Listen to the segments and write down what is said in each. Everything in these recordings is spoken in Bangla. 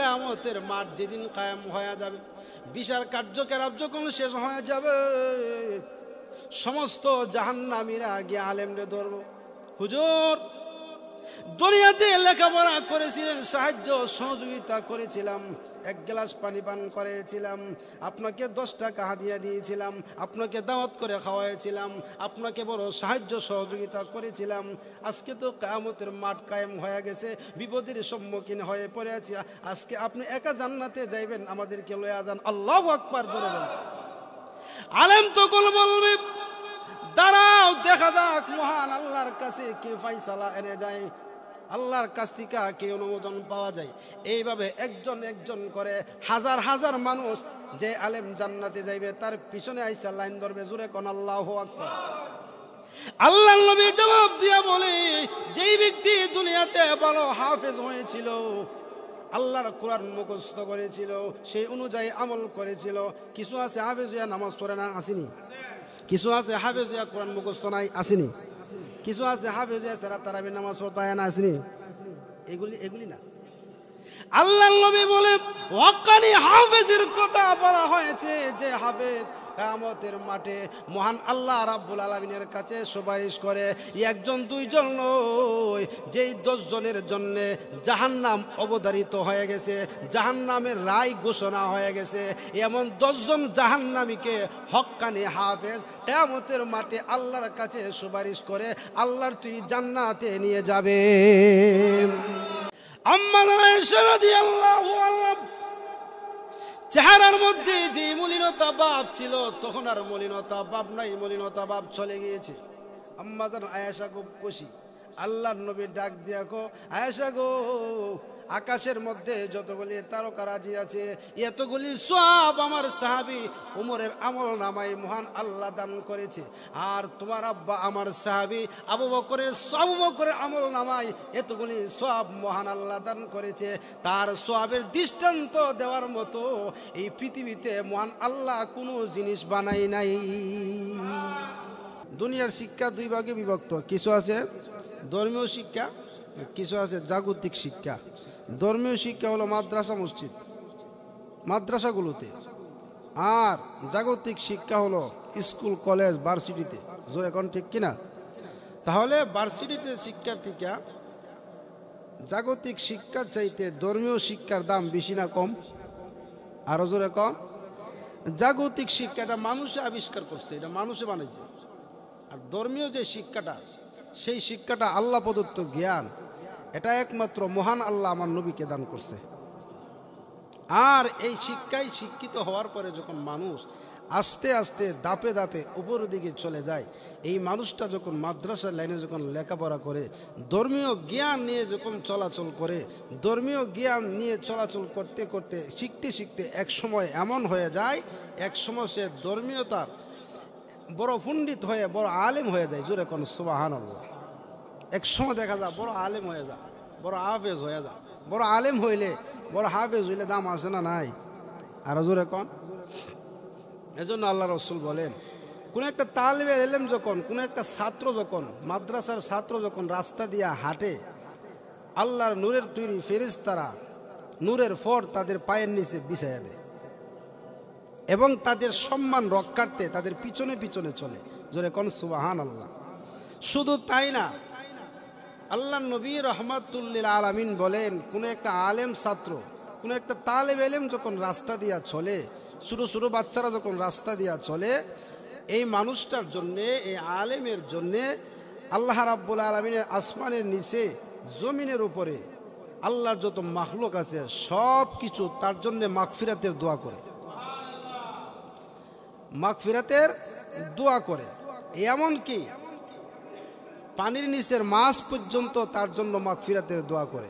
কিয়ামতের মাঠ যেদিন কায়েম হয়ে যাবে, বিচার কার্যকলাপ যখন শেষ হয়ে যাবে, সমস্ত জাহান্নামীরা গিয়ে আলেমরে ধরব, হুজুর দুনিয়াতে লেখাপড়া করেছিলেন, সাহায্য সহযোগিতা করেছিলাম, এক গ্লাস পানি পান করেছিলাম, আপনাকে 10 টাকা হাদিয়া দিয়েছিলাম, আপনাকে দাওয়াত করে খাওয়াইছিলাম, আপনাকে বড় সাহায্য সহযোগিতা করেছিলাম, আজকে তো কিয়ামতের মাঠ কায়েম হয়ে গেছে, বিপদের সম্মুখীন হয়ে পড়ে আছি, আজকে আপনি একা জান্নাতে যাইবেন, আমাদেরকে লয়ে যান। আল্লাহু আকবার জোরে বলেন। আলেম তখন বলবে, দাঁড়াও দেখা যাক মহান আল্লাহর কাছে কে ফয়সালা এনে যায়, আল্লাহর কাছ থেকে কে অনুমোদন পাওয়া যায়। এইভাবে একজন একজন করে হাজার হাজার মানুষ যে আলেম জান্নাতে যাইবে তার পিছনে আইসা লাইন ধরবে, জোরে কোন আল্লাহু আকবার। আল্লাহর নবী জবাব দিয়া বলে, যেই ব্যক্তি দুনিয়াতে ভালো হাফেজ হয়েছিল, আল্লাহর কোরআন মুখস্থ করেছিল, সেই অনুযায়ী আমল করেছিল, কিছু আছে হাফেজ হইয়া নামাজ পড়ে না, আসেনি? কিছু আছে হাফেজ হইয়া কোরআন মুখস্থ নাই, আসেনি? কিছু আছে হাফেজ হইয়া সারা তারাবি নামাজ পড়তে হয় না, আসেনি? এগুলি না। আল্লাহর নবী বলে, হক্কানি হাফেজের কথা বলা হয়েছে, যে হাফেজ কিয়ামতের মাঠে মহান আল্লাহ রাব্বুল আলামিনের কাছে সুপারিশ করে, একজন দুইজন নয়, যেই 10 জনের জন্য জাহান্নাম অবধারিত হয়ে গেছে, জাহান্নামের রায় ঘোষণা হয়ে গেছে, এমন 10 জন জাহান্নামীকে হক্কানি হাফেজ কিয়ামতের মাঠে আল্লাহর কাছে সুপারিশ করে আল্লাহর তুই জান্নাতে নিয়ে যাবে। আম্মা আয়েশা রাদিয়াল্লাহু আনহা চেহারার মধ্যে যে মলিনতা ভাব ছিল, তখন আর মলিনতা ভাব নাই, মলিনতা ভাব চলে গিয়েছে। আম্মা জান আয়েশা খুব খুশি, আল্লাহর নবী ডাক দিয়া কো, আয়েশা গো, আকাশের মধ্যে যতগুলি তারকারাজি আছে, এতগুলি সওয়াব আমার সাহাবী উমরের আমল নামায় মহান আল্লাহ দান করেছে, আর তোমার আব্বা আমার সাহাবী আবু বকরের আমল নামায় এতগুলি সওয়াব মহান আল্লাহ দান করেছে, তার সওয়াবের দৃষ্টান্ত দেওয়ার মতো এই পৃথিবীতে মহান আল্লাহ কোনো জিনিস বানাই নাই। দুনিয়ার শিক্ষা 2 ভাগে বিভক্ত, কিছু আছে ধর্মীয় শিক্ষা, কিছু আছে জাগতিক শিক্ষা। ধর্মীয় শিক্ষা হলো মাদ্রাসা মসজিদ, মাদ্রাসাগুলোতে, আর জাগতিক শিক্ষা হলো স্কুল কলেজ ভার্সিটিতে। জোরে এখন ঠিক কিনা? তাহলে ভার্সিটিতে শিক্ষার্থীরা জাগতিক শিক্ষার চাইতে ধর্মীয় শিক্ষার দাম বেশি না কম? আরো জোরে কম। জাগতিক শিক্ষাটা মানুষে আবিষ্কার করছে, এটা মানুষে বানাইছে, আর ধর্মীয় যে শিক্ষাটা, সেই শিক্ষাটা আল্লাহ প্রদত্ত জ্ঞান, এটা একমাত্র মহান আল্লাহ আমার নবীকে দান করছে। আর এই শিক্ষায় শিক্ষিত হওয়ার পরে যখন মানুষ আস্তে আস্তে ধাপে ধাপে উপরের দিকে চলে যায়, এই মানুষটা যখন মাদ্রাসার লাইনে যখন লেখাপড়া করে, ধর্মীয় জ্ঞান নিয়ে যখন চলাচল করে, ধর্মীয় জ্ঞান নিয়ে চলাচল করতে করতে শিখতে শিখতে এক সময় এমন হয়ে যায়, এক সময় সে ধর্মীয়তার বড় পণ্ডিত হয়ে বড় আলেম হয়ে যায়। জোরে কোন সুবহানাল্লাহ। এক সময় দেখা যায় বড় আলেম হয়ে যায়, বড় হাফেজ হয়ে যায়। বড় আলেম হইলে, বড় হাফেজ হইলে দাম আছে না নাই? আরো জোরে কোন। এজন্য আল্লাহ রাসূল বলেন, কোন একটা তালিবে ইলম যখন, কোন একটা ছাত্র যখন, মাদ্রাসার ছাত্র যখন রাস্তা দিয়া হাঁটে, আল্লাহর নূরের তৈরি ফেরেশতারা নূরের ফর তাদের পায়ের নিচে বিছাইয়া দেয় এবং তাদের সম্মান রক্ষার্থে তাদের পিছনে পিছনে চলে। জোরে কোন সুবহানাল্লাহ। শুধু তাই না, আল্লাহর নবী রাহমাতুল লিল আলামিন বলেন, কোন একটা আলেম ছাত্র, কোন একটা তালেবে ইলম যখন রাস্তা দিয়া চলে, ছোটো ছোটো বাচ্চারা যখন রাস্তা দিয়া চলে, এই মানুষটার জন্যে, এই আলেমের জন্যে আল্লাহ রাব্বুল আলামিনের আসমানের নিচে জমিনের উপরে আল্লাহর যত মাখলুক আছে সব কিছু তার জন্যে মাগফিরাতের দোয়া করে, মাগফিরাতের দোয়া করে। এমনকি পানির নিচের মাছ পর্যন্ত তার জন্য মাগফিরাতের দোয়া করে।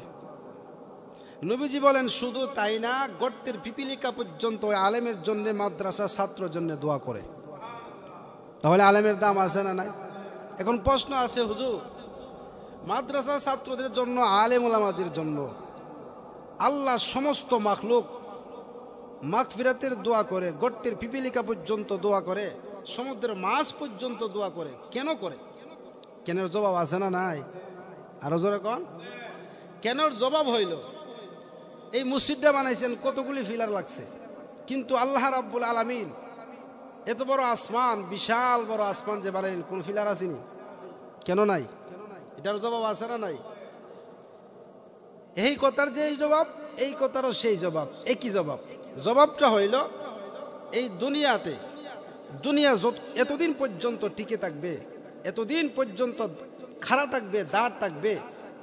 নবীজি বলেন, শুধু তাই না, গর্তের পিপিলিকা পর্যন্ত ওই আলেমের জন্য, মাদ্রাসা ছাত্রের জন্য দোয়া করে। তাহলে আলেমের দাম আছে না নাই? এখন প্রশ্ন আছে, হুজুর মাদ্রাসা ছাত্রদের জন্য, আলেম ওলামাদের জন্য আল্লাহ সমস্ত মাখলুক মাগফিরাতের দোয়া করে, গর্তের পিপিলিকা পর্যন্ত দোয়া করে, সমুদ্রের মাছ পর্যন্ত দোয়া করে, কেন করে? কেনের জবাব আছে না নাই? আরো জোরে কোন। কেনর জবাব হইল, এই মসজিদটা বানাইছেন, কতগুলি ফিলার লাগছে, কিন্তু আল্লাহ রাব্বুল আলামিন এত বড় আসমান, বিশাল বড় আসমান যে বানাইলেন, কোন ফিলার আসেনি? কেন নাই? এটার জবাব আছে না নাই? এই কথার যে জবাব, এই কথারও সেই জবাব, একই জবাব। জবাবটা হইল, এই দুনিয়াতে, দুনিয়া এতদিন পর্যন্ত টিকে থাকবে, এতদিন পর্যন্ত খাড়া থাকবে, দাঁড় থাকবে,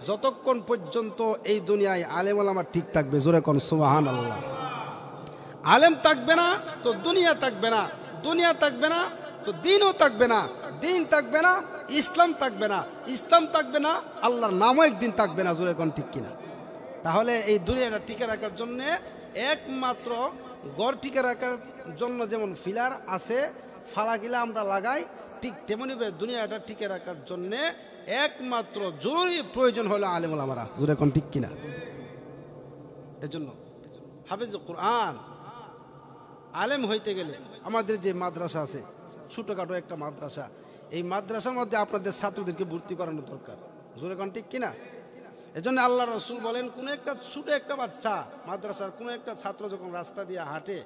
যতক্ষণ পর্যন্ত এই দুনিয়ায় আলেম ওলামা ঠিক থাকবে। জোরে কোন সুবহানাল্লাহ। আলেম থাকবে না তো দুনিয়া থাকবে না, দুনিয়া থাকবে না তো দিনও থাকবে না, দিন থাকবে না ইসলাম থাকবে না, ইসলাম থাকবে না আল্লাহর নামও একদিন থাকবে না। জোরে কোন ঠিক কিনা? তাহলে এই দুনিয়াটা টিকে রাখার জন্যে একমাত্র গড় টিকে রাখার জন্য যেমন ফিলার আছে, ফালাগিলা আমরা লাগাই, ঠিক তেমনিভাবে দুনিয়াটা টিকে রাখার জন্যে একমাত্র জরুরি প্রয়োজন হলো আলেম ওলামারা। জোরে কোন ঠিক কিনা? এজন্য হাফেজ কোরআন আলেম হইতে গেলে আমাদের যে মাদ্রাসা আছে, ছোটোখাটো একটা মাদ্রাসা, এই মাদ্রাসার মধ্যে আপনাদের ছাত্রদেরকে ভর্তি করানো দরকার। জোরে কোন ঠিক কিনা? এজন্য আল্লাহ রসুল বলেন, কোনো একটা ছোট একটা বাচ্চা, মাদ্রাসার কোনো একটা ছাত্র যখন রাস্তা দিয়ে হাঁটে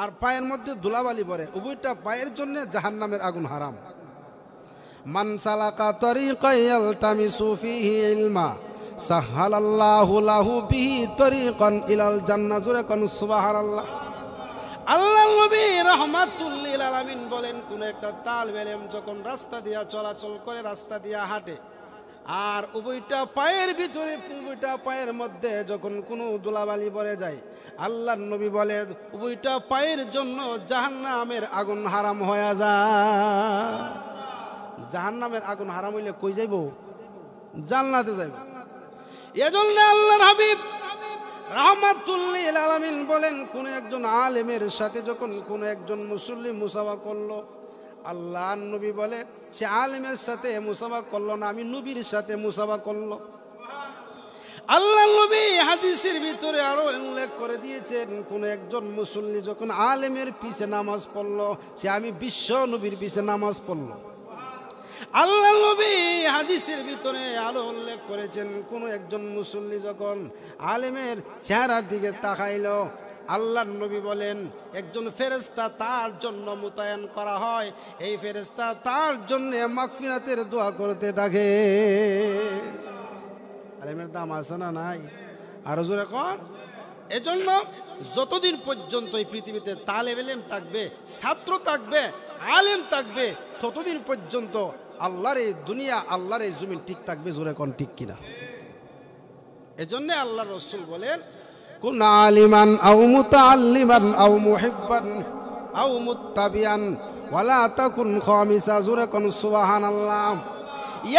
আর পায়ের মধ্যে ধুলাবালি পড়ে, উভয়টা পায়ের জন্য জাহান্নামের আগুন হারাম। মান সালাকা তরিকান ইয়ালতামিসু ফীহি ইলমা সাহহালাল্লাহু লাহু বিহি তরিকান ইলাল জান্নাহ। জোরে কোন সুবহানাল্লাহ। আল্লাহ নবী রাহমাতুল লিল আলামিন বলেন, কোন একটা তালেব ইলম যখন রাস্তা দিয়া চলাচল করে, রাস্তা দিয়া হাঁটে, আর উভয়টা পায়ের ভিতরে, উভয়টা পায়ের মধ্যে যখন কোনো ধুলাবালি পড়ে যায়, আল্লাহর নবী বলে উভয়টা পায়ের জন্য জাহান্নামের আগুন হারাম হয়ে যায়। জাহান্নামের আগুন হারাম হইলে কই যাইব? জান্নাতে যাইব। এজন্য আল্লাহর হাবিব রাহমাতুল লিল আলামিন বলেন, কোন একজন আলেমের সাথে যখন কোন একজন মুসল্লি মুসাফা করলো, আল্লাহর নবী বলে সে আলেমের সাথে মুসাফা করলো না, আমি নবীর সাথে মুসাফা করলো। আল্লাহ নবী হাদিসের ভিতরে আরো উল্লেখ করে দিয়েছেন, কোন একজন মুসল্লি যখন আলেমের পিছে নামাজ পড়লো, সে আমি বিশ্ব নবীর পিছে নামাজ পড়লো। আল্লাহ নবী হাদিসের ভিতরে আরো উল্লেখ করেছেন, কোন একজন মুসল্লি যখন আলেমের চেহারার দিকে তাকাইলো, আল্লাহর নবী বলেন একজন ফেরেশতা তার জন্য মোতায়েন করা হয়, এই ফেরেশতা তার জন্য মাগফিরাতের দোয়া করতে থাকে। আলেমের দাম আছে না নাই? আরো জোরে কর। এজন্য যতদিন পর্যন্ত এই পৃথিবীতে তালেব ইলম থাকবে, ছাত্র থাকবে, আলেম থাকবে, ততদিন পর্যন্ত আল্লাহর এই দুনিয়া, আল্লাহর এই জমিন ঠিক থাকবে। জোরে কোন ঠিক কিনা? এজন্য আল্লাহ রাসূল বলেন, কুন আলিমান আও মুতাআল্লিমান আও মুহিব্বান আও মুত্তাবিয়ান ওয়ালা তাকুন খামিসা। জোরে কোন সুবহানাল্লাহ।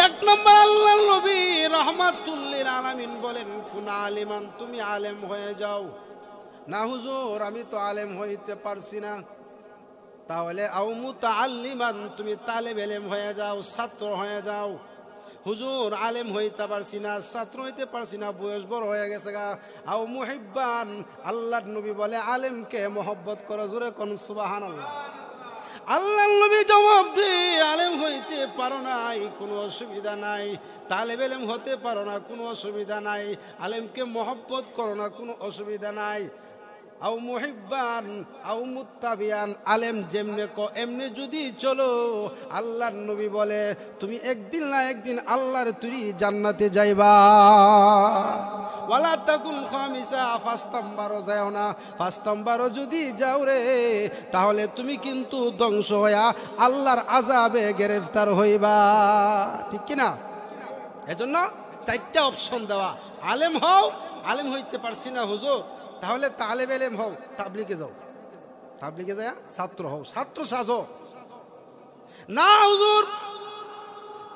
এক নম্বর আল্লাহর নবী রাহমাতুল লিল আলামিন বলেন, কুন আলিমান, তুমি আলেম হয়ে যাও। না হুজুর আমি তো আলেম হইতে পারছি না, তাহলে আও মুতাআল্লিমান, তুমি তালেব ইলম হয়ে যাও, ছাত্র হয়ে যাও। হুজুর আলেম হইতে পারছি না, ছাত্র হইতে পারছি না, বয়স বড় হয়ে গেছে গা। আও মুহিব্বান, আল্লাহর নবী বলে আলেমকে মহব্বত করো। জোরে কোন সুবহানাল্লাহ। আল্লাহর নবী জবাব দিয়ে, আলেম হইতে পারো নাই কোনো অসুবিধা নাই, তালেব ইলম হতে পারো না কোনো অসুবিধা নাই, আলেমকে মহব্বত করো না কোনো অসুবিধা নাই। আও মুহিব্বান আও মুত্তাবিয়ান, আলেম যেমনে ক এমনি যদি চলো, আল্লাহর নবী বলে তুমি একদিন না একদিন আল্লাহর তুরি জান্নাতে যাইবা। ওয়ালা তাকুন খামিসা, ৫ নাম্বারও যাও না। ৫ নাম্বারও যদি যাও রে, তাহলে তুমি কিন্তু ধ্বংস হইয়া আল্লাহর আযাবে গ্রেফতার হইবা। ঠিক কিনা? এজন্য ৪টা অপশন দেওয়া। আলেম হও, আলেম হইতে পারছি না হুজুর, তাহলে তালেব ইলম হও, তাবলিগে যাও, তাবলিগে যায় ছাত্র হও, ছাত্র সাজো। না হুজুর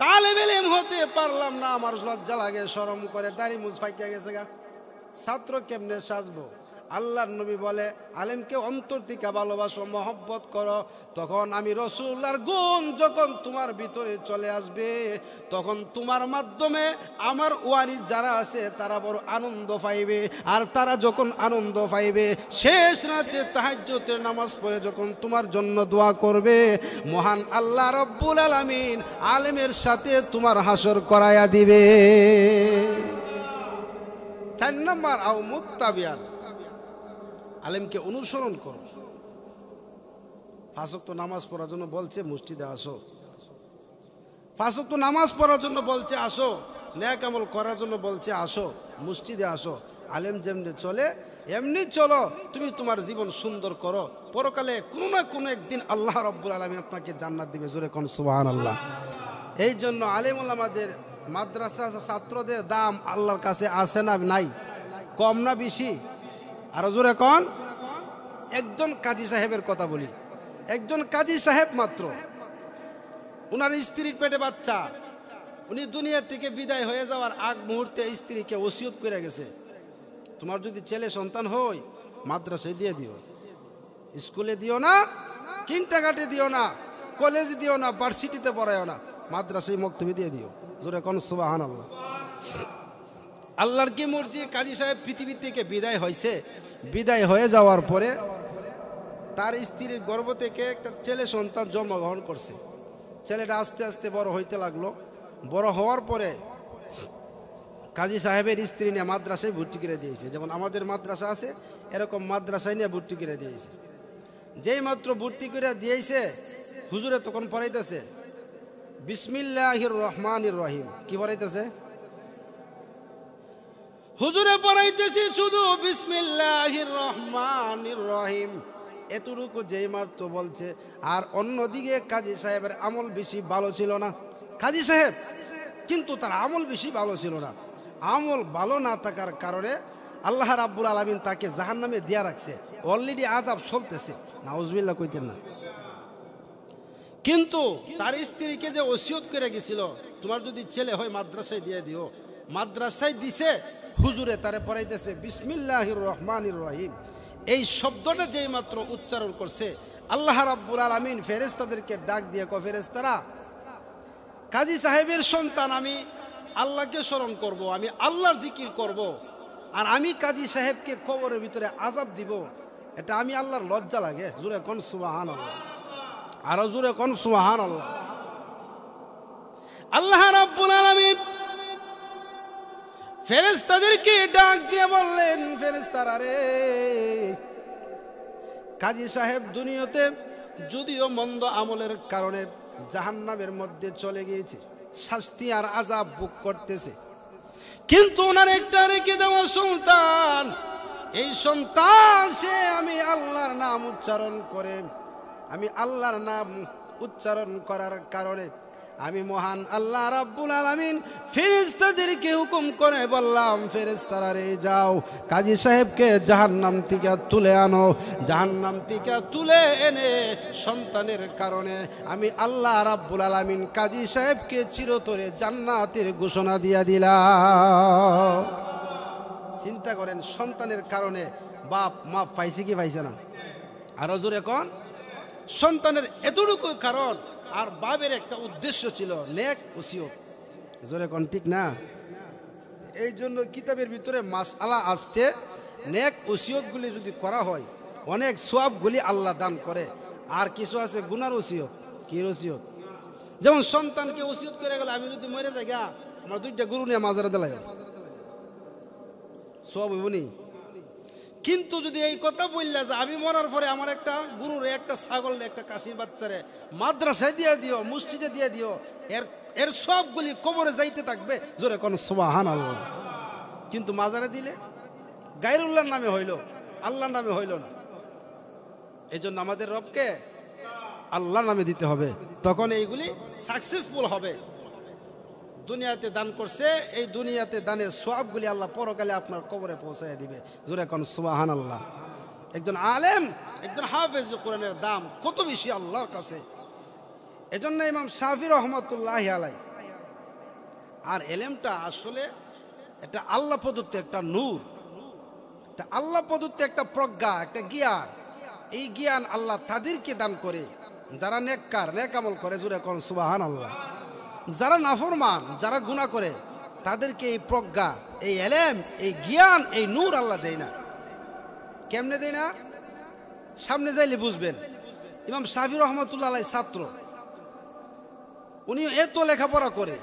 তালেব ইলম হতে পারলাম না, আমার লজ্জা লাগে, শরম করে, দাড়ি মুছ ফাইকা গেছে গা, ছাত্র কেমনে সাজবো? আল্লাহর নবী বলে আলেমকে অন্তর থেকে ভালোবাসো, মহব্বত করো, তখন আমি রাসূলুল্লাহর গুণ যখন তোমার ভিতরে চলে আসবে, তখন তোমার মাধ্যমে আমার ওয়ারিস যারা আছে তারা বড় আনন্দ পাইবে। আর তারা যখন আনন্দ পাইবে, শেষ রাতে তাহাজ্জুদের নামাজ পড়ে যখন তোমার জন্য দোয়া করবে, মহান আল্লাহ রব্বুল আলামিন আলেমের সাথে তোমার হাসর করায়া দিবে। ৪ নম্বর আও মুত্তাবিয়ান, আলেমকে অনুসরণ করো। 5 ওয়াক্ত নামাজ পড়ার জন্য বলছে মসজিদে আসো, 5 ওয়াক্ত নামাজ পড়ার জন্য বলছে আসো, নেক আমল করার জন্য বলছে আসো, মসজিদে আসো। আলেম যেমনি চলে এমনি চলো, তুমি তোমার জীবন সুন্দর করো। পরকালে কোনো না কোনো একদিন আল্লাহ রাব্বুল আলামিন আপনাকে জান্নাত দিবে। জোরে কোন সুবহানাল্লাহ। এই জন্য আলেম ওলামাদের মাদ্রাসা ছাত্রদের দাম আল্লাহর কাছে আছে না নাই? কম না বেশি? আরো জোরে কোন। একজন কাজী সাহেবের কথা বলি, একজন কাজী সাহেব মাত্র, ওনার স্ত্রীর পেটে বাচ্চা, উনি দুনিয়া থেকে বিদায় হয়ে যাওয়ার আগ মুহূর্তে স্ত্রীকে ওসিয়ত করে গেছে, তোমার যদি ছেলে সন্তান হয় মাদ্রাসায় দিয়ে দিও, স্কুলে দিও না, কিন্টারগার্টেনে দিও না, কলেজে দিও না, ভার্সিটিতে পড়ায়ও না, মাদ্রাসায় মক্তবে দিয়ে দিও। জোরে কোন সুবহানাল্লাহ। আল্লাহর কি মর্জি, কাজী সাহেব পৃথিবী থেকে বিদায় হয়েছে, বিদায় হয়ে যাওয়ার পরে তার স্ত্রীর গর্ভ থেকে একটা ছেলে সন্তান জন্মগ্রহণ করছে। ছেলেটা আস্তে আস্তে বড় হইতে লাগলো। বড় হওয়ার পরে কাজী সাহেবের স্ত্রী নিয়ে মাদ্রাসায় ভর্তি করে দিয়েছে। যেমন আমাদের মাদ্রাসা আছে, এরকম মাদ্রাসায় নিয়ে ভর্তি করে দিয়েছে। যেই মাত্র ভর্তি করে দিয়েছে, হুজুরে তখন পড়াইতেছে বিসমিল্লাহির রহমানির রহিম। কি পড়াইতেছে? হুজুরে পড়াইতেছি শুধু বিসমিল্লাহির রহমানির রহিম, এতটুকু যেই মাত্র বলছে। আর অন্যদিকে কাজী সাহেবের আমল বেশি ভালো ছিল না। কাজী সাহেব কিন্তু তার আমল বেশি ভালো ছিল না। আমল ভালো না থাকার কারণে আল্লাহ রাব্বুল আলামিন তাকে জাহান্নামে দিয়া রাখছে। অলরেডি আযাব চলতেছে, নাউজুবিল্লাহ কইতেন না। কিন্তু তার স্ত্রীকে যে ওসিয়ত করে গেছিল, তোমার যদি ছেলে হয় মাদ্রাসায় দিয়ে দিও, মাদ্রাসায় দিছে। হুজুরে তারে পড়াইতেছে বিসমিল্লাহির রহমানির রহিম। এই শব্দটা যেই মাত্র উচ্চারণ করছে, আল্লাহ রাব্বুল আলামিন ফেরেশতাদেরকে ডাক দিয়ে কয়, ফেরেশতারা, কাজী সাহেবের সন্তান আমি আল্লাহকে স্মরণ করব, আমি আল্লাহর জিকির করব, আর আমি কাজী সাহেবকে কবরের ভিতরে আযাব দিব, এটা আমি আল্লাহর লজ্জা লাগে। জোরে কোন সুবহানাল্লাহ, আরো জোরে কোন সুবহানাল্লাহ। আল্লাহ রাব্বুল আলামিন ফেরেশতাদেরকে ডাক দিয়ে বললেন, ফেরেশতারা রে, কাজী সাহেব দুনিয়াতে যদিও মন্দ আমলের কারণে জাহান্নামের মধ্যে চলে গিয়েছে, শাস্তি আর আযাব ভোগ করতেছে, কিন্তু ওনার একটা রেখে দেওয়া সন্তান, এই সন্তান সে আমি আল্লাহর নাম উচ্চারণ করে, আমি আল্লাহর নাম উচ্চারণ করার কারণে আমি মহান আল্লাহ রাব্বুল আলামিন ফেরেশতাদেরকে হুকুম করে বললাম, ফেরেশতারা রে যাও, কাজী সাহেবকে জাহান্নাম থেকে তুলে আনো। জাহান্নাম থেকে তুলে এনে সন্তানের কারণে আমি আল্লাহ রাব্বুল আলামিন কাজী সাহেবকে চিরতরে জান্নাতের ঘোষণা দিয়া দিলাম। চিন্তা করেন, সন্তানের কারণে বাপ মা পাইছে কি পাইছে না? আরো জোরে কোন। সন্তানের এতটুকু কারণ, আর বাবের একটা উদ্দেশ্য ছিল নেক ওসিয়ত। জোরে কোন ঠিক না? এই জন্য কিতাবের ভিতরে মাসআলা আসছে, নেক ওসিয়তগুলি যদি করা হয় অনেক সওয়াবগুলি আল্লাহ দান করে। আর কিছু আছে গুনার ওসিয়ত। কি ওসিয়ত? যেমন সন্তানকে ওসিয়ত করে গেল, আমি যদি মরে যাই গা, আমার 2টা গরু নিয়ে মাজারে দিলাই, সওয়াব হইব নি? কিন্তু যদি এই কথা বললা যে আমি মরার পরে আমার একটা গরুর, একটা ছাগল, একটা কাশির বাচ্চারে মাদ্রাসায় দিয়ে দিও, মসজিদে দিয়ে দিও, এর সবগুলি কবরে যাইতে থাকবে। জোরে কোন সুবহানাল্লাহ। কিন্তু মাজারে দিলে গায়রুল্লাহর নামে হইল, আল্লাহর নামে হইল না। এই জন্য আমাদের রবকে আল্লাহর নামে দিতে হবে, তখন এইগুলি সাকসেসফুল হবে। দুনিয়াতে দান করছে, এই দুনিয়াতে দানের সওয়াবগুলি আল্লাহ পরকালে আপনার কবরে পৌঁছায় দিবে। জোরে কোন সুবহানাল্লাহ। একজন আলেম, একজন হাফেজ কোরআনের দাম কত বেশি আল্লাহর কাছে। এজন্য ইমাম শাফি রহমাতুল্লাহি আলাইহি, আর এলেমটা আসলে এটা আল্লাহ প্রদত্ত একটা নূর, এটা আল্লাহ প্রদত্ত একটা প্রজ্ঞা, একটা জ্ঞান। এই জ্ঞান আল্লাহ তাদেরকে দান করে যারা নেককার, নেক আমল করে। জোরে কোন সুবহানাল্লাহ। যারা নাফরমান, যারা গুনাহ করে, তাদেরকে এই প্রজ্ঞা, এই এলেম, এই জ্ঞান, এই নূর আল্লাহ দেয় না। কেমনে দেয় না? সামনে যাইলে বুঝবেন। ইমাম শাফি রহমাতুল্লাহ আলাইহির ছাত্র, উনি এত লেখাপড়া করে,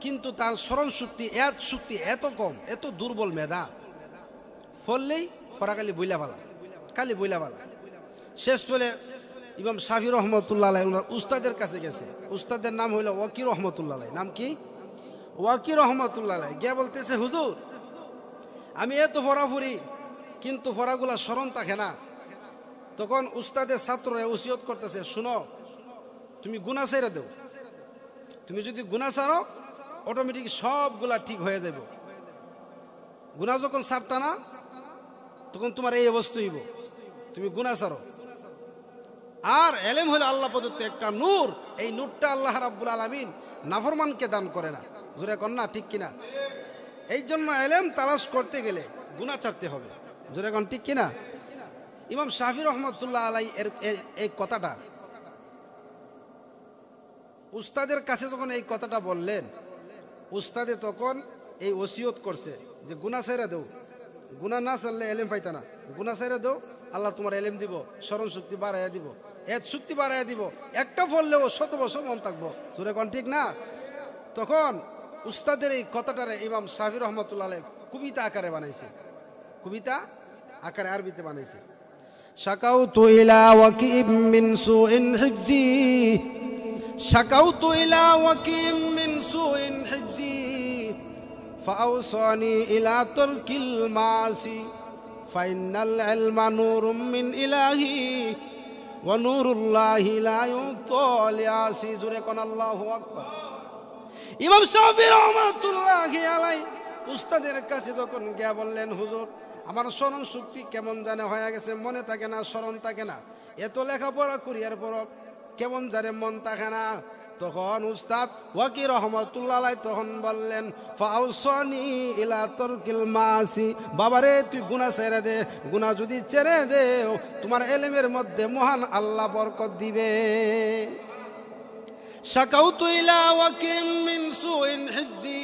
কিন্তু তার স্মরণ শক্তি এত কম, এত দুর্বল মেধা, ফললেই ফরা খালি বইলা ভালা, খালি বইলা ভালা। শেষ পেলে ইমাম শাফি রহমতুল্লাহ আলাই ওনার উস্তাদের কাছে গেছে। উস্তাদের নাম হইল ওয়াকি রহমতুল্লাহ আলাই। নাম কি? ওয়াকি রহমতুল্লাহ আলাই। গিয়া বলতেছে, হুজুর আমি এত ফরা ফুরি কিন্তু ফরাগুলা স্মরণ থাকে না। তখন উস্তাদের ছাত্ররা ওসিয়ত করতেছে, শুনো তুমি গুনাহ ছেড়ে দেও, তুমি যদি গুনাহ ছাড়ো অটোমেটিক সবগুলা ঠিক হয়ে যাবে। গুনাহ যখন ছাড়তা না তখন তোমার এই অবস্থা হইব, তুমি গুনাহ ছাড়ো। আর এলেম হলো আল্লাহ প্রদত্ত একটা নূর, এই নূরটা আল্লাহ রাব্বুল আলামিন নাফরমানকে দান করে না। জোরে কন না ঠিক কিনা? এই জন্য এলেম তালাশ করতে গেলে গুনাহ ছাড়তে হবে। জোরে কন ঠিক কিনা? ইমাম শাফি রহমতুল্লাহ আলাই এই কথাটা উস্তাদের কাছে যখন এই কথাটা বললেন, উস্তাদে তখন এই ওসিয়ত করছে যে গুনাহ ছেড়ে দেও, গুনাহ না ছাড়লে এলেম পাইতা না, গুনাহ ছেড়ে দেও, আল্লাহ তোমার এলেম দিব, স্মরণ শক্তি বাড়াইয়া দিব, এত শক্তি বাড়াইয়া দিব, একটা পড়লেও 100 বছর মন থাকবো। জোরে কোন ঠিক না? তখন উস্তাদের এই কথাটারে ইমাম শাফি রহমতুল্লাহ আলাইহি কবিতা আকারে বানাইছে, কবিতা আকারে আরবিতে বানাইছে। শাকাউতু ইলা ওয়াকিম মিন সুইন হিফজি, শাকাউতু ইলা ওয়াকিম মিন সুইন হিফজি, ফাআউসানি ইলা তারকিল মাসি, ফাইনাল ইলমা নূরুম মিন ইলাহি ওয়া নূরুল্লাহি লা ইউতালিয়াসি। জোরে কোন আল্লাহু আকবার। ইমাম শাফি রহমাতুল্লাহি আলাইহি উস্তাদের কাছে যখন গিয়া বললেন, হুজুর আমার স্মরণ শক্তি কেমন জানে হয়ে গেছে, মনে থাকে না, স্মরণ থাকে না, এত লেখাপড়া করিয়ার পর কেমন জানে মন থাকে না। তখন উস্তাদ ওয়াকি রহমতুল্লাহ আলাইহি তখন বললেন, ফাউসানি ইলা তারকিল মাসি, বাবারে তুই গুনাহ ছেড়ে দে, গুনাহ যদি ছেড়ে দেও তোমার ইলমের মধ্যে মহান আল্লাহ বরকত দিবে। শাকাউতু ইলা ওয়াকিম মিন সুইন হিজ্জি,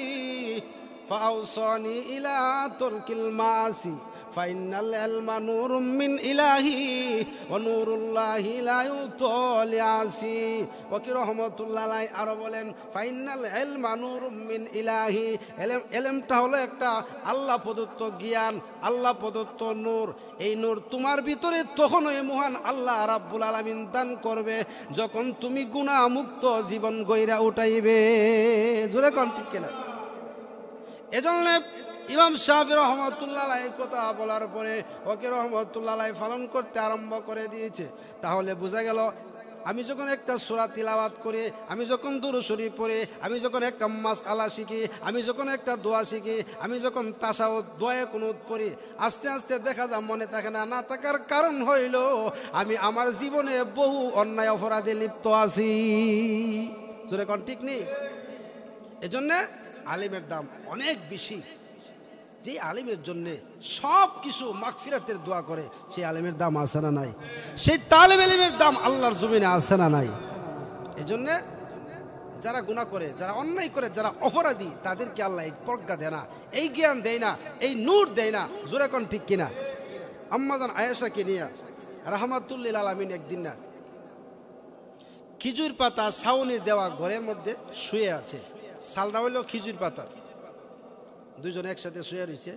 ফাউসানি ইলা তারকিল মাসি, ফাইনাল ইলমা নূরুম মিন ইলাহি ওয়া নূরুল্লাহি লা ইউতালিয়াসি। ওয়াকি রাহমাতুল্লাহ আলাইহি আরো বলেন, ফাইনাল ইলমা নূরুম মিন ইলাহি, ইলমটা হলো একটা আল্লাহ প্রদত্ত জ্ঞান, আল্লাহ প্রদত্ত নূর। এই নূর তোমার ভিতরে তখনই মহান আল্লাহ রাব্বুল আলামিন দান করবে যখন তুমি গুনাহ মুক্ত জীবন গইরা উঠাইবে। জোরে কোন ঠিক কিনা? এজন্য ইমাম শাফি রহমতুল্লাহ আলাইহি কথা বলার পরে ওকে রহমতুল্লাহ আলাইহি পালন করতে আরম্ভ করে দিয়েছে। তাহলে বোঝা গেল, আমি যখন একটা সূরা তিলাওয়াত করি, আমি যখন দুরূদ শরীফ পড়ি, আমি যখন একটা মাসআলা শিখি, আমি যখন একটা দোয়া শিখি, আমি যখন তাশাহুদ দোয়া কুনুত পড়ি, আস্তে আস্তে দেখা যায় মনে থাকে না। না থাকার কারণ হইল আমি আমার জীবনে বহু অন্যায় অপরাধে লিপ্ত আছি। জোরে কোন ঠিক নেই? এজন্য আলিমের দাম অনেক বেশি। যে আলিমের জন্য সব কিছু মাগফিরাতের দোয়া করে, সেই আলিমের দাম আছে না নাই? সেই তালেব ইলমের দাম আল্লাহর জমিনে আছে না নাই? এজন্য যারা গুনাহ করে, যারা অন্যায় করে, যারা অপরাধী, তাদেরকে আল্লাহ এই প্রজ্ঞা দেয় না, এই জ্ঞান দেয় না, এই নূর দেয় না। জোরে কোন ঠিক কিনা? আম্মাজান আয়েশাকে নিয়ে রাহমাতুল্লিল আলামিন একদিন না খিজুর পাতা ছাউনি দেওয়া ঘরের মধ্যে শুয়ে আছে। সালটা হইল খিজুর পাতা, দুইজন একসাথে শুয়ে রয়েছে।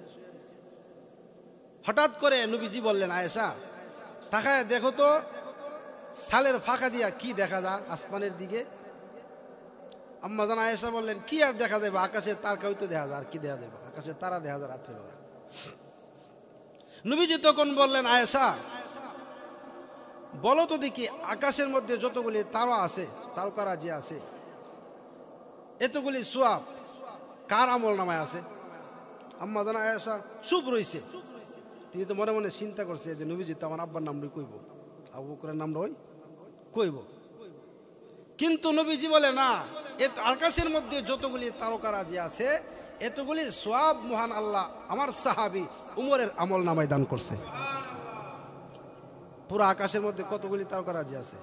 হঠাৎ করে নবীজি বললেন, আয়েশা তাকায় দেখো তো সালের ফাঁকা দিয়া কি দেখা যায় আসমানের দিকে। আম্মাজান আয়েশা বললেন, কি আর দেখা যাবে, আকাশের তারকাই তো দেখা যায়, আর কি দেখা যাবে, আকাশের তারা দেখা যায় রাত্রিবেলা। নবীজি তখন বললেন, আয়েশা বলো তো দেখি আকাশের মধ্যে যতগুলি তারা আছে, তারকারা যে আছে, এতগুলি সোয়াব কার আমল নামায় আছে? আম্মাজান আয়েশা চুপ রইছে। তিনি তো মনে মনে চিন্তা করছে যে নবীজি তো আমার আব্বার নামটাই কইব, আবু বকরের নামটা ওই কইব। কিন্তু নবীজি বলে, না, আকাশের মধ্যে যতগুলি তারকারা যে আছে এতগুলি সোয়াব মহান আল্লাহ আমার সাহাবী উমরের আমল নামায় দান করছে। পুরো আকাশের মধ্যে কতগুলি তারকারা যে আছে।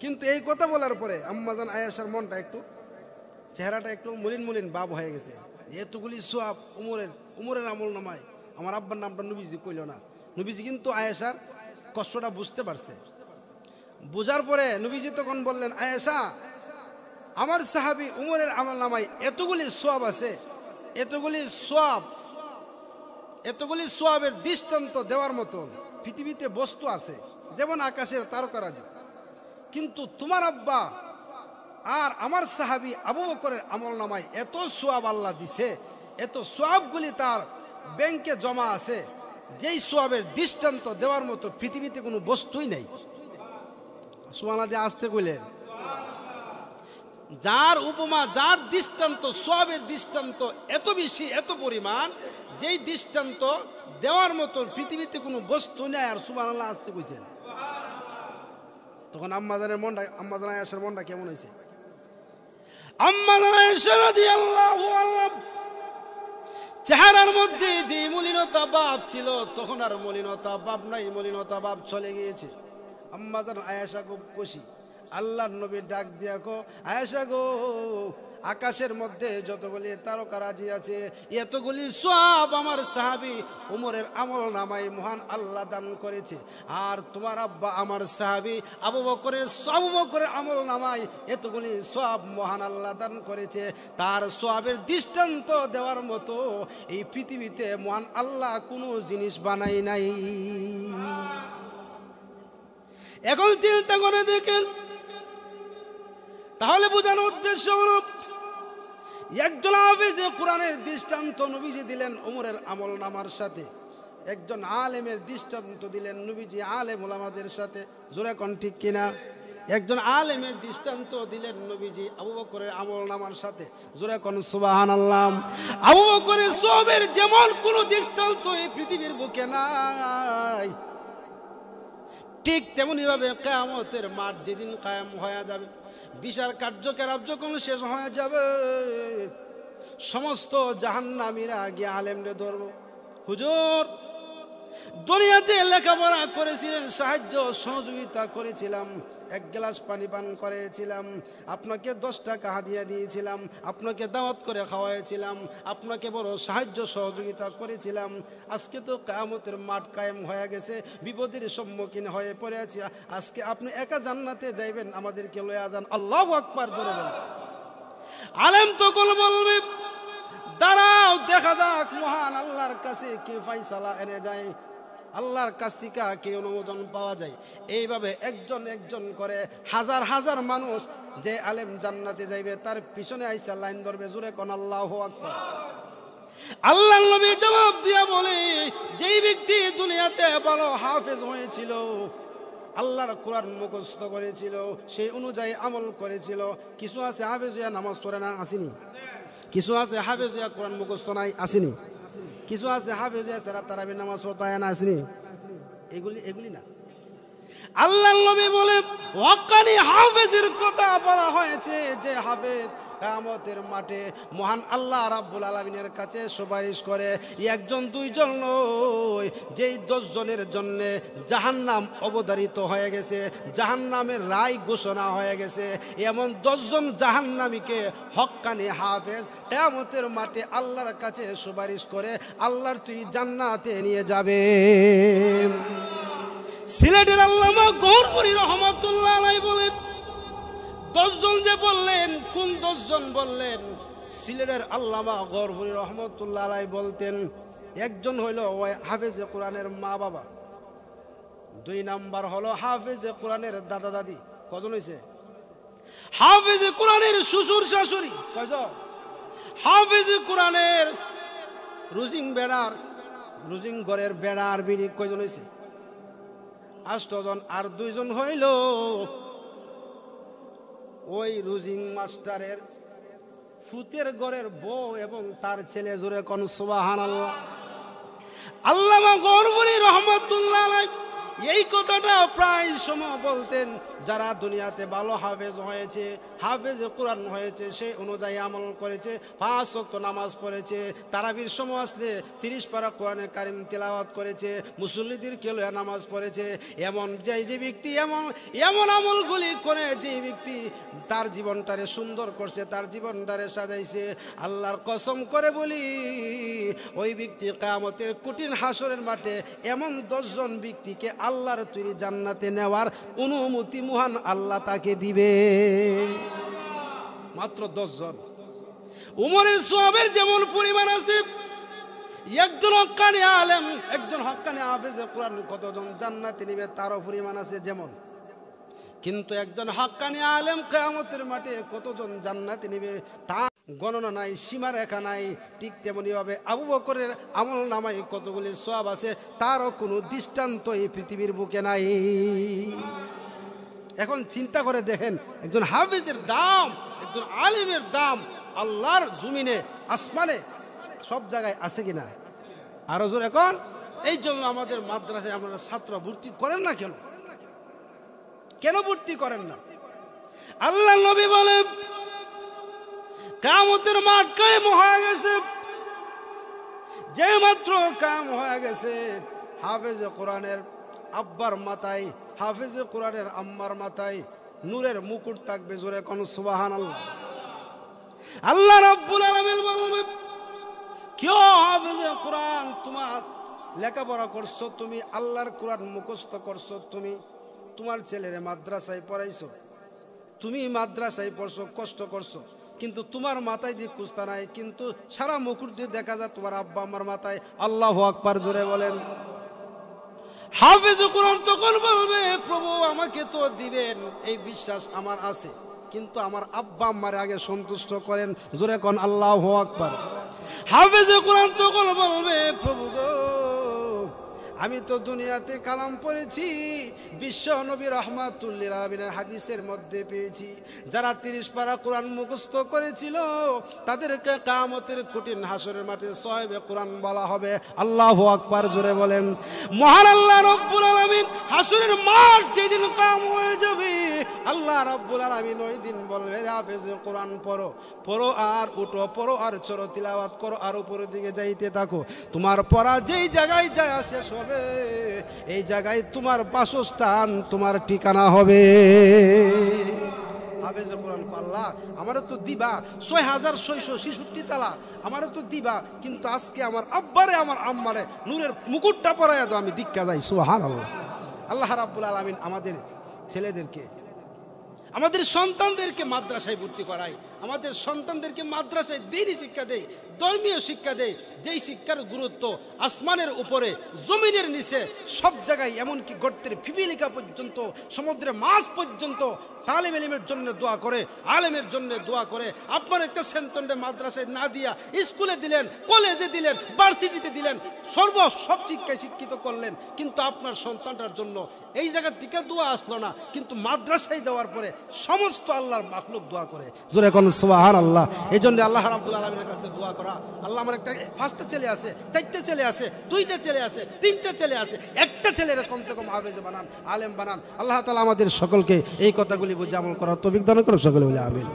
কিন্তু এই কথা বলার পরে আম্মাজান আয়েশার মনটা একটু, চেহারাটা একটু মলিন মলিন ভাব হয়ে গেছে। এতগুলি সোয়াব উমরের আমল নামায় আমার আব্বার নামটা নবীজি কইল না। নবীজি কিন্তু আয়েশার কষ্টটা বুঝতে পারছে। বুঝার পরে নবীজি তখন বললেন, আয়েশা আমার সাহাবী উমরের আমল নামায় এতগুলি সোয়াব আছে, এতগুলি সোয়াব এতগুলি সোয়াবের দৃষ্টান্ত দেওয়ার মতো পৃথিবীতে বস্তু আছে, যেমন আকাশের তারকারাজি। কিন্তু তোমার আব্বা আর আমার সাহাবী আবু বকরের আমলনামায় এত সোয়াব আল্লাহ দিছে, এত সোয়াবগুলি তার ব্যাংকে জমা আছে, যেই সোয়াবের দৃষ্টান্ত দেওয়ার মতো পৃথিবীতে কোনো বস্তুই নেই। সুবহানাল্লাহ দিয়ে আসতে কইলেন। যার উপমা, যার দৃষ্টান্ত, সোয়াবের দৃষ্টান্ত এত বেশি, এত পরিমাণ, যেই দৃষ্টান্ত দেওয়ার মতো পৃথিবীতে কোনো বস্তু নেই। আর সুবহানাল্লাহ আসতে কইছেন। তখন আম্মাজানের মনটা, আম্মাজান আয়েশার মনটা কেমন হয়েছে? আম্মাজান আয়েশা রাদিয়াল্লাহু আনহা চেহারার মধ্যে যে মলিনতা ভাব ছিল, তখন আর মলিনতা ভাব নাই, মলিনতা ভাব চলে গিয়েছে। আম্মাজান আয়েশা খুব খুশি। আল্লাহর নবী ডাক দিয়া কো, আয়েশা গো, আকাশের মধ্যে যতগুলি তারকারাজি আছে, এতগুলি সওয়াব আমার সাহাবী ওমরের আমলনামায় মহান আল্লাহ দান করেছে। আর তোমার আব্বা আমার সাহাবী আবু বকরের আমলনামায় এতগুলি সওয়াব মহান আল্লাহ দান করেছে। তার সওয়াবের দৃষ্টান্ত দেওয়ার মতো এই পৃথিবীতে মহান আল্লাহ কোনো জিনিস বানাই নাই। এখন চিন্তা করে দেখেন, তাহলে বোঝানোর উদ্দেশ্য হলো একজন হাফেজে কোরআনের দৃষ্টান্ত নবীজি দিলেন ওমরের আমলনামার সাথে, একজন আলেমের দৃষ্টান্ত দিলেন নবীজি আলেম ওলামাদের সাথে। জোরে কোন ঠিক কিনা? একজন আলেমের দৃষ্টান্ত দিলেন নবীজি আবু বকরের আমলনামার সাথে। জোরে কোন সুবহানাল্লাহ। আবু বকরের সওয়াবের যেমন কোনো দৃষ্টান্ত এই পৃথিবীর বুকে নাই, ঠিক তেমনি ভাবে কিয়ামতের মাঠ যেদিন কায়েম হয়ে যাবে, বিচার কার্যকলাপ যখন শেষ হয়ে যাবে, সমস্ত জাহান্নামীরা গিয়ে আলেমরে ধরবো, হুজুর দুনিয়াতে লেখাপড়া করেছিলেন, সাহায্য সহযোগিতা করেছিলাম, এক গ্লাস পানি পান করেছিলাম, আপনাকে 10 টাকা হাদিয়া দিয়েছিলাম, আপনাকে দাওয়াত করে খাওয়াইছিলাম, আপনাকে বড় সাহায্য সহযোগিতা করেছিলাম, আজকে তো কিয়ামতের মাঠ কায়েম হয়ে গেছে, বিপদের সম্মুখীন হয়ে পড়ে আছি, আজকে আপনি একা জান্নাতে যাইবেন, আমাদেরকে লয়া যান। আল্লাহু আকবার জোরে বলেন। আলেম তখন বলবে, দাঁড়াও দেখা যাক মহান আল্লাহর কাছে কে ফয়সালা এনে যায়, আল্লাহর কাছ থেকে কে অনুমোদন পাওয়া যায়। এইভাবে একজন একজন করে হাজার হাজার মানুষ যে আলেম জান্নাতে যাইবে তার পিছনে আইসা লাইন ধরবে। জোরে কোন আল্লাহু আকবার। আল্লাহর নবী জবাব দিয়া বলে, যেই ব্যক্তি দুনিয়াতে ভালো হাফেজ হয়েছিল, আল্লাহর কোরআন মুখস্থ করেছিল, সেই অনুযায়ী আমল করেছিল, কিছু আছে হাফেজ হইয়া নামাজ পড়ে না, আসেনি? কিছু আছে হাফেজ হইয়া কোরআন মুখস্থ নাই, আসেনি? কিছু আছে হাফেজ হইয়া সারা তারাবির নামাজ পড়তে না, আসেনি? এগুলি না। আল্লাহর নবী বলে, হক্কানি হাফেজের কথা বলা হয়েছে, যে হাফেজ কিয়ামতের মাঠে মহান আল্লাহ রাব্বুল আলামিনের কাছে সুপারিশ করে। একজন দুইজন নয়, যেই 10 জনের জন্য জাহান্নাম অবধারিত হয়ে গেছে, জাহান্নামের রায় ঘোষণা হয়ে গেছে, এমন 10 জন জাহান্নামীকে হক্কানি হাফেজ কিয়ামতের মাঠে আল্লাহর কাছে সুপারিশ করে আল্লাহর তুই জান্নাতে নিয়ে যাবে। সিলেটের আল্লামা গৌরপুরী রহমাতুল্লাহ আলাইহি বলেন, 10 জন যে বললেন, কোন 10 জন বললেন? সিলেটের আল্লামা গৌরপুরী রহমাতুল্লাহ আলাইহি বলতেন, একজন হইল হাফেজে কোরআনের মা বাবা, 2 নাম্বার হলো হাফেজে কোরআনের দাদা দাদি। কজন হয়েছে? হাফেজে কোরআনের শ্বশুর শাশুড়ি কয়জন? হাফেজে কোরআনের রুজিং ঘরের বেড়ার বিড়ি কয়জন হয়েছে? 8 জন। আর 2 জন হইল ওই রুজিং মাস্টারের ফুতের ঘরের বউ এবং তার ছেলে। জোরে কোন সুবহানাল্লাহ। আল্লামা গৌরপুরী রহমাতুল্লাহ আলাইহি এই কথাটা প্রায় সময় বলতেন, যারা দুনিয়াতে ভালো হাফেজ হয়েছে, হাফেজে কোরআন হয়েছে, সেই অনুযায়ী আমল করেছে, 5 ওয়াক্ত নামাজ পড়েছে, তারাবির সময় আসলে 30 পারা কোরআনে কারিম তিলাওয়াত করেছে, মুসল্লিদেরকে লইয়া নামাজ পড়েছে, এমন যে ব্যক্তি এমন আমলগুলি করে, যে ব্যক্তি তার জীবনটারে সুন্দর করছে, তার জীবনটারে সাজাইছে, আল্লাহর কসম করে বলি, ওই ব্যক্তি কিয়ামতের কঠিন হাসরের মাঠে এমন 10 জন ব্যক্তিকে আল্লাহর তৈরি জান্নাতে নেওয়ার অনুমতি মহান আল্লাহ তাকে দিবে। মাত্র 10 জন। উমরের সওয়াবের যেমন পরিমাণ আছে, একজন হক্কানি আলেম, একজন হক্কানি হাফেজে কোরআন কতজন জান্নাতে নিবে তারও পরিমাণ আছে যেমন, কিন্তু একজন হক্কানি আলেম কিয়ামতের মাঠে কতজন জান্নাতে নিবে তা গণনা নাই, সীমারেখা নাই। ঠিক তেমনি ভাবে আবু বকরের আমল নামায় কতগুলি সওয়াব আছে তারও কোনো দৃষ্টান্ত এই পৃথিবীর বুকে নাই। এখন চিন্তা করে দেখেন, একজন হাফেজের দাম, একজন আলেমের দাম আল্লাহর জমিনে আসমানে সব জায়গায় আছে কিনা? আরো জোর এখন। এই জন্য আমাদের মাদ্রাসায় আপনারা ছাত্র ভর্তি করেন না কেন? কেন ভর্তি করেন না? আল্লাহ নবী বলে কিয়ামতের মাঠ কায়েম হয়ে গেছে, যে মাত্র কায়েম হয়ে গেছে হাফেজে কোরআনের আব্বার মাথায়, হাফেজে কোরআনের আম্মার মাথায় নূরের মুকুট থাকবে। জোরে কোন সুবহানাল্লাহ। আল্লাহ রাব্বুল আলামিন বলবে, কেউ হাফেজে কোরআন, তোমার লেখাপড়া করছো তুমি, আল্লাহর কোরআন মুখস্থ করছো তুমি, তোমার ছেলেরে মাদ্রাসায় পড়াইছো, তুমি মাদ্রাসায় পড়ছো, কষ্ট করছো, কিন্তু তোমার মাথায় দিয়ে কুস্তা নাই, কিন্তু সারা মুকুট দিয়ে দেখা যায় তোমার আব্বা আমার মাথায়। আল্লাহু আকবার জোরে বলেন। হাফেজে কোরআন তখন বলবে, প্রভু আমাকে তো দিবেন এই বিশ্বাস আমার আছে, কিন্তু আমার আব্বা আম্মার আগে সন্তুষ্ট করেন। জোরে কোন আল্লাহু আকবার। হাফেজে কোরআন তখন বলবে, প্রভু গো আমি তো দুনিয়াতে কালাম পড়েছি, বিশ্ব নবী রাহমাতুল্লিল আলামিনের হাদিসের মধ্যে পেয়েছি, যারা 30 পারা কোরআন মুখস্থ করেছিল তাদেরকে কিয়ামতের কঠিন হাসরের মাঠে সাহেবে কোরআন বলা হবে। আল্লাহু আকবার জোরে বলেন। মহান আল্লাহ রাব্বুল আলামিন হাসরের মাঠ যেদিন কায়েম হয়ে যাবে, আল্লাহ রাব্বুল আলামিন ওই দিন বলবে, হাফেজে কোরআন পড়ো, পড়ো আর উঠো, পড়ো আর চলো, তিলাওয়াত করো আর উপরের দিকে যাইতে থাকো। তোমার পড়া যেই জায়গায় যায় শেষ হবে, এই জায়গায় তোমার বাসস্থান, তোমার ঠিকানা হবে। হাফেজে কোরআন আল্লাহ আমারও তো দিবা 6666 তালা, আমারও তো দিবা, কিন্তু আজকে আমার আব্বারে আমার আম্মারে নূরের মুকুটটা পরাইয়া দাও, আমি দীক্ষা যাই। সুবহানাল্লাহ। আল্লাহ রাব্বুল আলামিন আমাদের ছেলেদেরকে, আমাদের সন্তানদেরকে মাদ্রাসায় ভর্তি করায়, আমাদের সন্তানদেরকে মাদ্রাসায় দ্বীনি শিক্ষা দেয়, ধর্মীয় শিক্ষা দেয়, যেই শিক্ষার গুরুত্ব আসমানের উপরে জমিনের নিচে সব জায়গায়, এমনকি গর্তের পিপিলিকা পর্যন্ত, সমুদ্রের মাছ পর্যন্ত তালিম ইলমের জন্য দোয়া করে, আলেমের জন্য দোয়া করে। আপনার একটা সন্তানকে মাদ্রাসায় না দিয়া স্কুলে দিলেন, কলেজে দিলেন, ভার্সিটিতে দিলেন, সব শিক্ষায় শিক্ষিত করলেন, কিন্তু আপনার সন্তানটার জন্য এই জায়গার দিকে দোয়া আসলো না, কিন্তু মাদ্রাসায় দেওয়ার পরে সমস্ত আল্লাহর মাখলুক দোয়া করে। জোরে কোন সুবহানাল্লাহ। এই জন্য আল্লাহ রাব্বুল আলামিনের কাছে দোয়া করা, আল্লাহ আমার একটা 5টা ছেলে আছে, 4টে ছেলে আছে, 2টা ছেলে আছে, 3টে ছেলে আছে, একটা ছেলের কমতে কম হাফেজ বানান, আলেম বানান। আল্লাহ তাআলা আমাদের সকলকে এই কথাগুলি বুঝে আমল করার তৌফিক দান করুন। সকলে বলে আমিন।